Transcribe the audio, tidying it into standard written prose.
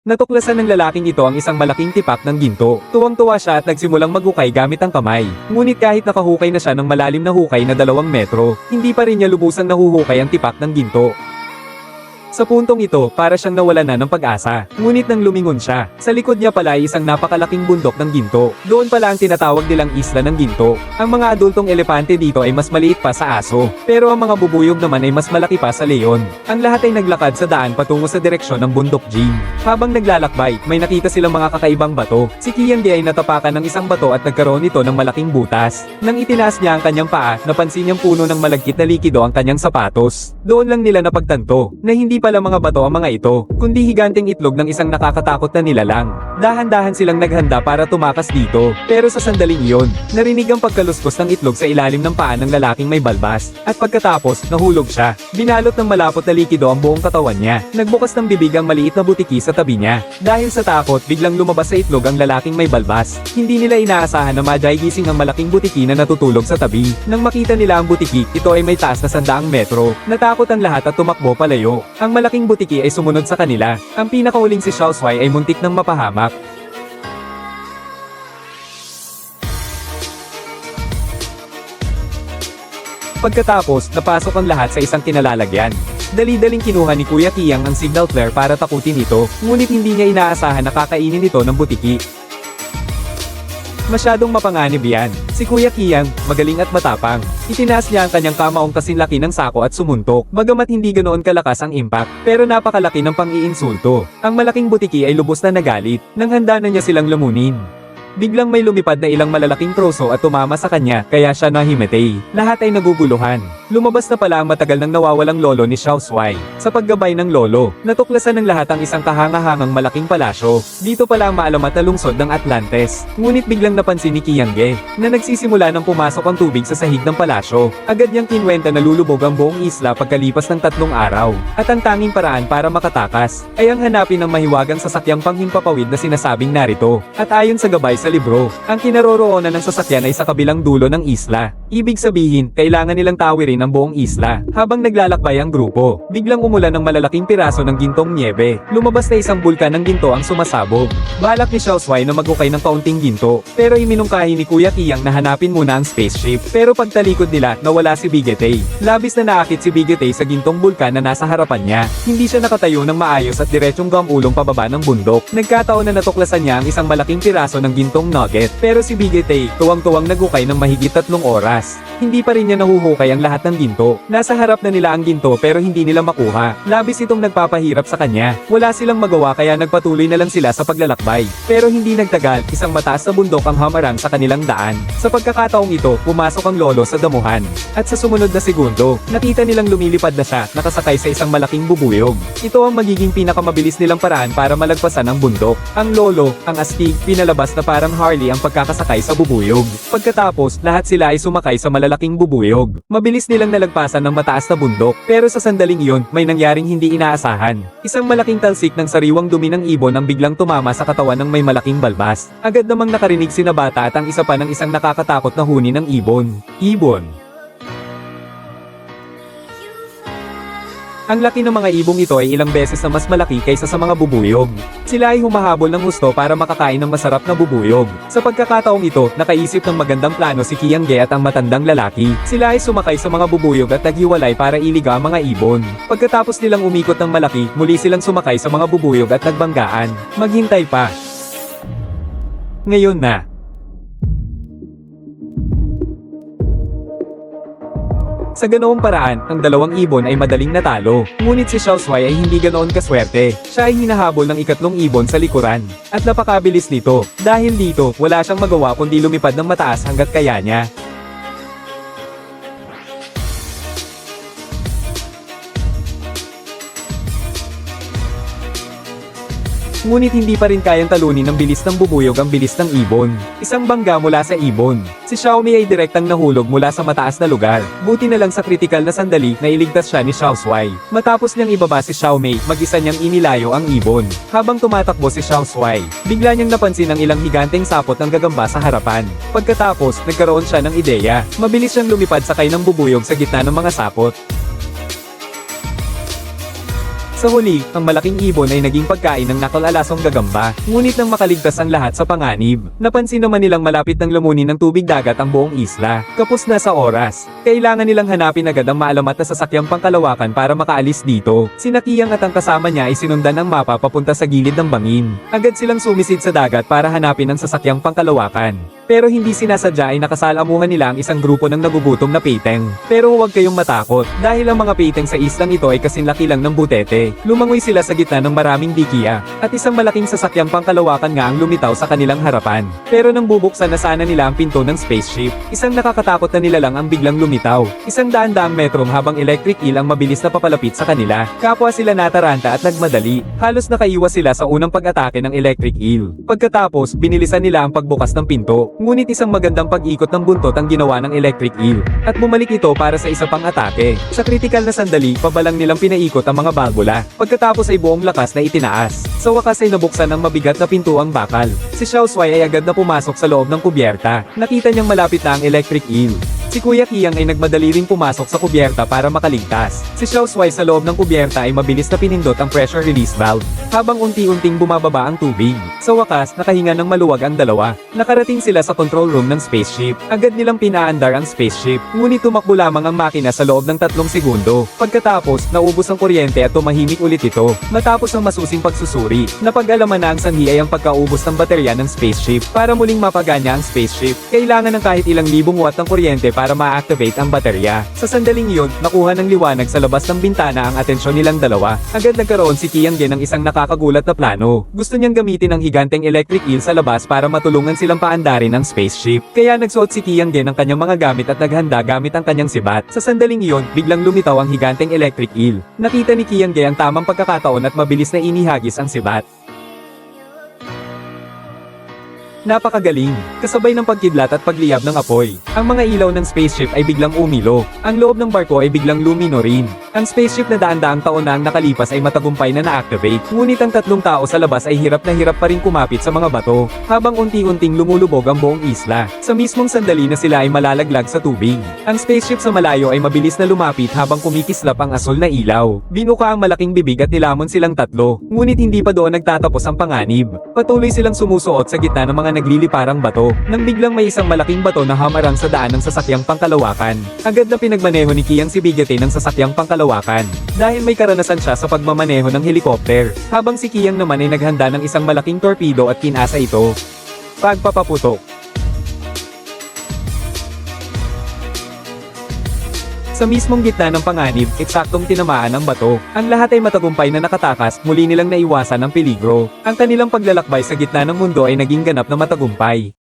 Natuklasan ng lalaking ito ang isang malaking tipak ng ginto. Tuwang-tuwa siya at nagsimulang maghukay gamit ang kamay. Ngunit kahit nakahukay na siya ng malalim na hukay na 2 metro, hindi pa rin niya lubusang nahuhukay ang tipak ng ginto. Sa puntong ito, para siyang nawalan na ng pag-asa. Ngunit nang lumingon siya, sa likod niya pala ay isang napakalaking bundok ng ginto. Doon pala ang tinatawag nilang isla ng ginto. Ang mga adultong elepante dito ay mas maliit pa sa aso, pero ang mga bubuyog naman ay mas malaki pa sa leon. Ang lahat ay naglakad sa daan patungo sa direksyon ng bundok Jing. Habang naglalakbay, may nakita silang mga kakaibang bato. Si Qiange ay natapakan ng isang bato at nagkaroon ito ng malaking butas. Nang itinaas niya ang kanyang paa, napansin niyang puno ng malagkit na likido ang kanyang sapatos. Doon lang nila napagtanto na hindi pala mga bato ang mga ito, kundi higanteng itlog ng isang nakakatakot na nilalang. Dahan-dahan silang naghanda para tumakas dito, pero sa sandaling iyon, narinig ang pagkaluskos ng itlog sa ilalim ng paa ng lalaking may balbas, at pagkatapos, nahulog siya. Binalot ng malapot na likido ang buong katawan niya. Nagbukas ng bibig ang maliit na butiki sa tabi niya. Dahil sa takot, biglang lumabas sa itlog ang lalaking may balbas. Hindi nila inaasahan na madyagising ang malaking butiki na natutulog sa tabi. Nang makita nila ang butiki, ito ay may taas na 100 metro. Natakot ang lahat at tumakbo palayo. Ang malaking butiki ay sumunod sa kanila. Ang pinakauling si Xiao Shuai ay muntik ng mapahamak. Pagkatapos, napasok ang lahat sa isang kinalalagyan. Dali-daling kinuha ni Kuya Qiang ang signal flare para takutin ito, ngunit hindi niya inaasahan na kakainin ito ng butiki. Masyadong mapanganib yan. Si Kuya Qiang, magaling at matapang. Itinaas niya ang kanyang kamaong kasinlaki ng sako at sumuntok. Bagamat hindi ganoon kalakas ang impact, pero napakalaki ng pang-iinsulto. Ang malaking butiki ay lubos na nagalit, nang handa na niya silang lamunin. Biglang may lumipad na ilang malalaking troso at tumama sa kanya, kaya siya nahimatay. Lahat ay naguguluhan. Lumabas na pala ang matagal nang nawawalang lolo ni Xiao Shuai. Sa paggabay ng lolo, natuklasan ng lahat ang isang kahangahangang malaking palasyo. Dito pala ang maalamat na lungsod ng Atlantes. Ngunit biglang napansin ni Qiange na nagsisimula ng pumasok ang tubig sa sahig ng palasyo. Agad niyang kinwenta na lulubog ang buong isla pagkalipas ng 3 araw. At ang tanging paraan para makatakas ay ang hanapin ng mahiwagang sasakyang panghimpapawid na sinasabing narito. At ayon sa gabay sa libro, ang kinaroroonan ng sasakyan ay sa kabilang dulo ng isla. Ibig sabihin, kailangan nilang tawirin ang buong isla. Habang naglalakbay ang grupo, biglang umulan ng malalaking piraso ng gintong niebe. Lumabas na isang bulkan ng ginto ang sumasabog. Balak ni Xiao Shuai na maghukay ng kaunting ginto, pero iminungkahi ni Kuya Qiang na hanapin muna ang spaceship. Pero pagtalikod nila, nawala si Bigetei. Labis na naakit si Bigetei sa gintong bulkan na nasa harapan niya. Hindi siya nakatayo ng maayos at diretsyong gamulong pababa ng bundok. Nagkataon na natuklasan niya ang isang malaking piraso ng gintong nugget, pero si Bigetei, tuwang-tuwang naghukay ng mahigit 3 oras. Hindi pa rin niya nahuhukay ang lahat ng ginto. Nasa harap na nila ang ginto pero hindi nila makuha. Labis itong nagpapahirap sa kanya. Wala silang magawa kaya nagpatuloy na lang sila sa paglalakbay. Pero hindi nagtagal, isang mataas na bundok ang hamarang sa kanilang daan. Sa pagkakataong ito, pumasok ang lolo sa damuhan. At sa sumunod na segundo, nakita nilang lumilipad na siya, nakasakay sa isang malaking bubuyog. Ito ang magiging pinakamabilis nilang paraan para malagpasan ang bundok. Ang lolo, ang astig, pinalabas na parang Harley ang pagkakasakay sa bubuyog. Pagkatapos, lahat sila ay sumakay sa malalaking bubuyog. Mabilis nilang nalagpasan ng mataas na bundok, pero sa sandaling iyon, may nangyaring hindi inaasahan. Isang malaking talsik ng sariwang dumi ng ibon ang biglang tumama sa katawan ng may malaking balbas. Agad namang nakarinig sina Bata at ang isa pa ng isang nakakatakot na huni ng ibon. Ibon. Ang laki ng mga ibong ito ay ilang beses na mas malaki kaysa sa mga bubuyog. Sila ay humahabol ng husto para makakain ng masarap na bubuyog. Sa pagkakataong ito, nakaisip ng magandang plano si Qiange at ang matandang lalaki. Sila ay sumakay sa mga bubuyog at naghiwalay para iliga ang mga ibon. Pagkatapos nilang umikot ng malaki, muli silang sumakay sa mga bubuyog at nagbanggaan. Maghintay pa. Ngayon na. Sa ganoong paraan, ang dalawang ibon ay madaling natalo. Ngunit si Xiao Shuai ay hindi ganoon kaswerte. Siya ay hinahabol ng ikatlong ibon sa likuran. At napakabilis nito. Dahil dito, wala siyang magawa kundi lumipad ng mataas hanggat kaya niya. Ngunit hindi pa rin kayang talunin ng bilis ng bubuyog ang bilis ng ibon. Isang bangga mula sa ibon. Si Xiaomi ay direktang nahulog mula sa mataas na lugar. Buti na lang sa kritikal na sandali na iligtas siya ni Xiao Shuai. Matapos niyang ibaba si Xiaomi, mag-isa niyang inilayo ang ibon. Habang tumatakbo si Xiao Shuai, bigla niyang napansin ang ilang higanteng sapot ng gagamba sa harapan. Pagkatapos, nagkaroon siya ng ideya. Mabilis siyang lumipad sakay ng bubuyog sa gitna ng mga sapot. Sa huli, ang malaking ibon ay naging pagkain ng nakalalasong gagamba, ngunit nang makaligtas ang lahat sa panganib, napansin naman nilang malapit ng lamunin ng tubig dagat ang buong isla. Kapos na sa oras. Kailangan nilang hanapin agad ang maalamat na sasakyang pangkalawakan para makaalis dito. Sina Kiang at ang kasama niya ay sinundan ng mapa papunta sa gilid ng bangin. Agad silang sumisid sa dagat para hanapin ang sasakyang pangkalawakan. Pero hindi sinasadya ay nakasalamuhan nila ang isang grupo ng nagugutom na peteng. Pero huwag kayong matakot, dahil ang mga peteng sa islang ito ay kasinlaki lang ng butete. Lumangoy sila sa gitna ng maraming dikiya, at isang malaking sasakyang pangkalawakan nga ang lumitaw sa kanilang harapan. Pero nang bubuksan na sana nila ang pinto ng spaceship, isang nakakatakot na nilalang ang biglang lumitaw. Isang daan-daang metro habang electric eel ang mabilis na papalapit sa kanila. Kapwa sila nataranta at nagmadali. Halos nakaiwas sila sa unang pag-atake ng electric eel. Pagkatapos, binilisan nila ang pagbukas ng pinto. Ngunit isang magandang pag-ikot ng buntot ang ginawa ng electric eel, at bumalik ito para sa isa pang atake. Sa kritikal na sandali, pabalang nilang pinaikot ang mga balbula. Pagkatapos ay buong lakas na itinaas. Sa wakas ay nabuksan ng mabigat na pinto ang bakal. Si Xiao Shuai ay agad na pumasok sa loob ng kubyerta. Nakita niyang malapit na ang electric eel. Si Kuya Kiang ay nagmadali ring pumasok sa kubyerta para makaligtas. Si Xiao Shuai sa loob ng kubyerta ay mabilis na pinindot ang pressure release valve, habang unti-unting bumababa ang tubig. Sa wakas, nakahinga ng maluwag ang dalawa. Nakarating sila sa control room ng spaceship. Agad nilang pinaandar ang spaceship, ngunit tumakbo lamang ang makina sa loob ng 3 segundo. Pagkatapos, naubos ang kuryente at tumahimik ulit ito. Matapos ang masusing pagsusuri, napag-alaman na ang sanhi ay ang pagkaubos ng baterya ng spaceship. Para muling mapagana ang spaceship, kailangan ng kahit ilang libong watt ng kuryente para ma-activate ang baterya. Sa sandaling iyon, nakuha ng liwanag sa labas ng bintana ang atensyon nilang dalawa. Agad nagkaroon si Kiang Gen ng isang nakakagulat na plano. Gusto niyang gamitin ang higanteng electric eel sa labas para matulungan silang paandarin ang spaceship. Kaya nagsuot si Kiang Gen ng kanyang mga gamit at naghanda gamit ang kanyang sibat. Sa sandaling iyon, biglang lumitaw ang higanteng electric eel. Nakita ni Kiang Gen ang tamang pagkakataon at mabilis na inihagis ang sibat. Napakagaling, kasabay ng pagkidlat at pagliyab ng apoy. Ang mga ilaw ng spaceship ay biglang umilo. Ang loob ng barko ay biglang lumino rin. Ang spaceship na daan-daang taon na ang nakalipas ay matagumpay na na-activate. Ngunit ang 3 tao sa labas ay hirap na hirap pa rin kumapit sa mga bato, habang unti-unting lumulubog ang buong isla. Sa mismong sandali na sila ay malalaglag sa tubig. Ang spaceship sa malayo ay mabilis na lumapit habang kumikislap ang asul na ilaw. Binuka ang malaking bibig at nilamon silang 3, ngunit hindi pa doon nagtatapos ang panganib. Patuloy silang sumusuot sa gitna ng mga nagliliparang bato, nang biglang may isang malaking bato na hamarang sa daan ng sasakyang pangkalawakan. Agad na pinagmaneho ni Kiang si Bigate ng sasakyang pangkalawakan, dahil may karanasan siya sa pagmamaneho ng helikopter, habang si Kiang naman ay naghanda ng isang malaking torpedo at kinasa ito. Pagpapaputok. Sa mismong gitna ng panganib, eksaktong tinamaan ang bato. Ang lahat ay matagumpay na nakatakas, muli nilang naiwasan ang peligro. Ang kanilang paglalakbay sa gitna ng mundo ay naging ganap na matagumpay.